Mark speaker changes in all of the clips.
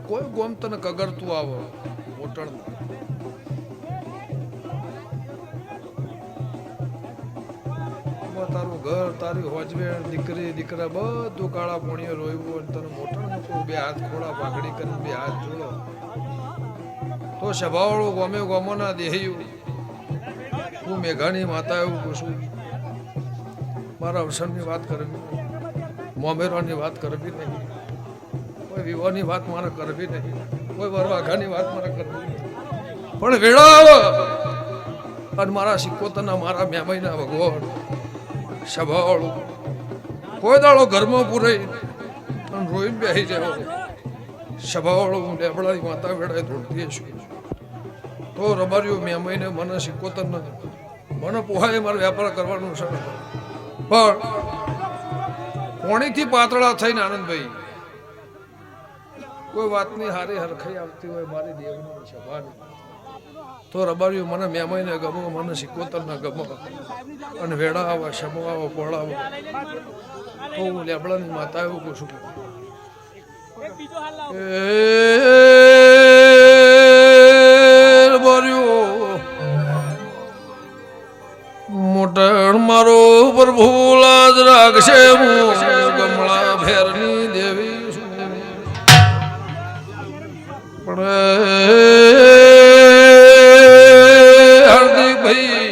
Speaker 1: કોઈ ગોમ તને કગરતું આવો મોટણ તારું ઘર તારી હોજવે દીકરી દીકરા બધું કાળા પોણીએ રોયું તને મોટણ બે હાથ ખોળા પાઘડી કરીને બે હાથ જોડો તો સ્વભાવળું ગમે ગમોના દેહ્યું હું મેઘાની માતા એવું પૂછું મારા અવસરની વાત કરવી મોમેરાની વાત કરવી નહીં કોઈ વિવાહની વાત મારે કરવી નહીં કોઈ વરવાઘાની વાત મારે કરવી નહીં પણ વેળા આવે અને મારા સિકોતરના મારા મેમઈના ભગવાન સ્વભાવળું કોઈ દાડો ઘરમાં પૂરાઈ અને રોઈને બેસી જાય સ્વભાવળું હું લેબડાની માતા વેળાએ ધોડતી છું તો રબારીઓ મેમઈને મને સિકોતર નથી મને પોહાય મારે વેપાર કરવાનું છે પણ કોણીથી પાતળા થઈને આનંદભાઈ કોઈ વાતની હારી હરખાઈ આવતી હોય મારી દેવની સભાની તો રબારીઓ મને મેમઈને ગમો મને સિકોતરના ગમો અને વેળા આવા શમો આવો પોળાવો તો હું લેબડાની માતા એવું પૂછું મોટણ મારો પ્રભુ લાજ રાખશે હું ગમળા ભેરની દેવી છું પણ હાર્દિકભાઈ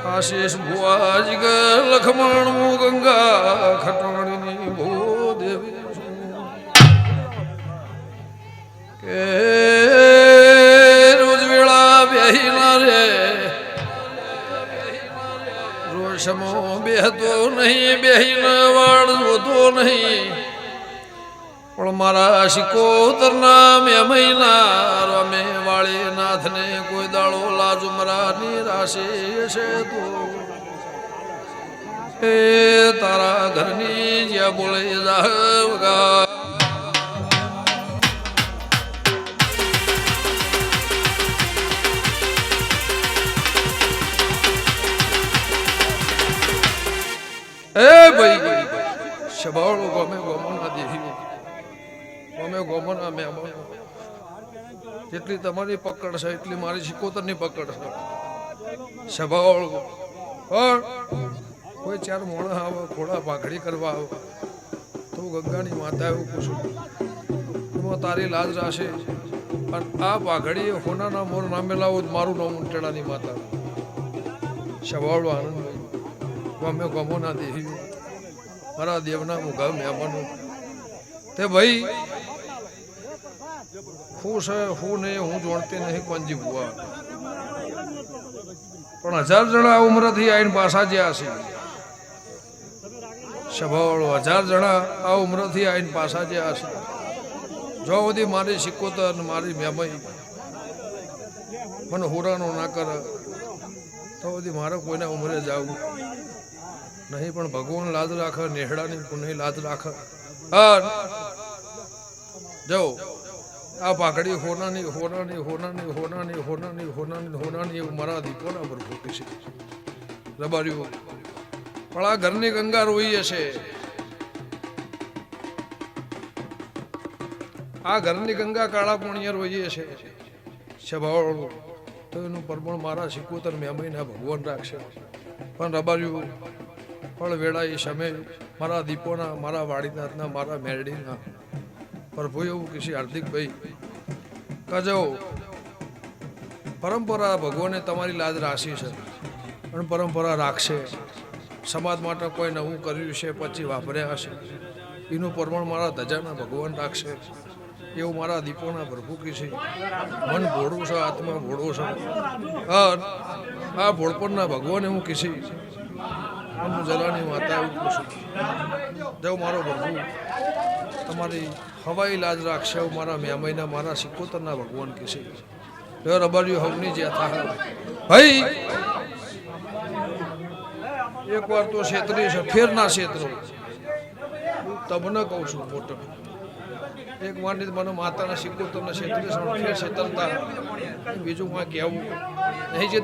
Speaker 1: આશીષ ભુવાજ લખમણ હું ગંગા ખટાણીની ભૂ દેવી છું કે સમો બેહતો નહીં બેહીને વાળ જોતો નહીં પણ મારા સિકોતરના મેમઈના રમે વાળી નાથને કોઈ દાડો લાજુમરાની રાશે છે તો એ તારા ઘરની જ્યાં બોલે જાવગા એ ભાઈ સ્વભાવળો ગમે ગમોના દેહી ગમે ગમોના મહેમાનો જેટલી તમારી પકડ છે એટલી મારી સિકોતરની પકડ છે સ્વભાવળો પણ કોઈ ચાર મોણા આવે ઘોડા પાઘડી કરવા આવે તો ગંગાની માતા એવું પૂછું એમાં તારી લાજ રાશે અને આ પાઘડી હોનાના મોર નામે લાવો મારું નામ ઉંટેડાની માતા સ્વભાવળો આનંદ ગમે ગમોના દેહી મારા દેવના મુગા મહેમાનો તે ભાઈ હું છે હું નહીં હું જોડતી નહીં કોણજી બુઆ પણ 1000 જણા ઉંમરથી આવીને પાછા જ્યાં છે સ્વભાવળો 1000 જણા આ ઉંમરથી આવીને પાછા જ્યાં છે જો સુધી મારી સિકોતર મારી મેમઈ મને હોરાનો ના કરે તો સુધી મારે કોઈના ઉંમરે જવું નહીં પણ ભગવાન લાજ રાખે નેહડાની પુનઃ લાજ રાખે જો આ પાઘડી હોનાની હોનાની હોનાની હોનાની હોનાની હોનાની હોનાની એવું મારા દીપોના પર ફૂટી છે રબારીઓ પણ આ ઘરની ગંગા રોઈ હશે આ ઘરની ગંગા કાળા પોણીએ રોઈ હશે સ્વભાવળો તો એનું પરમણ મારા સિકોતર મેમઈના ભગવાન રાખશે પણ રબારીઓ ફળ વેળા એ સમય મારા દીપોના મારા વાડીનાથના મારા મેરડીના પ્રભુ એવું કીધું હાર્દિકભાઈ કજો પરંપરા ભગવાને તમારી લાજ રાશી છે પણ પરંપરા રાખશે સમાજ માટે કોઈ નવું કર્યું છે પછી વાપર્યા હશે એનું પ્રમાણ મારા ધજાના ભગવાન રાખશે એવું મારા દીપોના પ્રભુ કીધું મન ભોળું છે આત્મા ભોળો છે આ ભોળપણના ભગવાન એવું કીધું જલાની માતા એવું પૂછું જો મારો પ્રભુ તમારી હવાઈ લાજ રાખશે મારા મેમઈના મારા સિકોતરના ભગવાન કીશે રબારીઓ હવની જે થાય ભાઈ એક વાર તો છેતરી છે ફેર ના છેતરો તમને કહું છું મોટો એક વાની મને માતાના સિકોતરના છેતરી ફેર છેતરતા બીજું માં કહેવું નહીં જે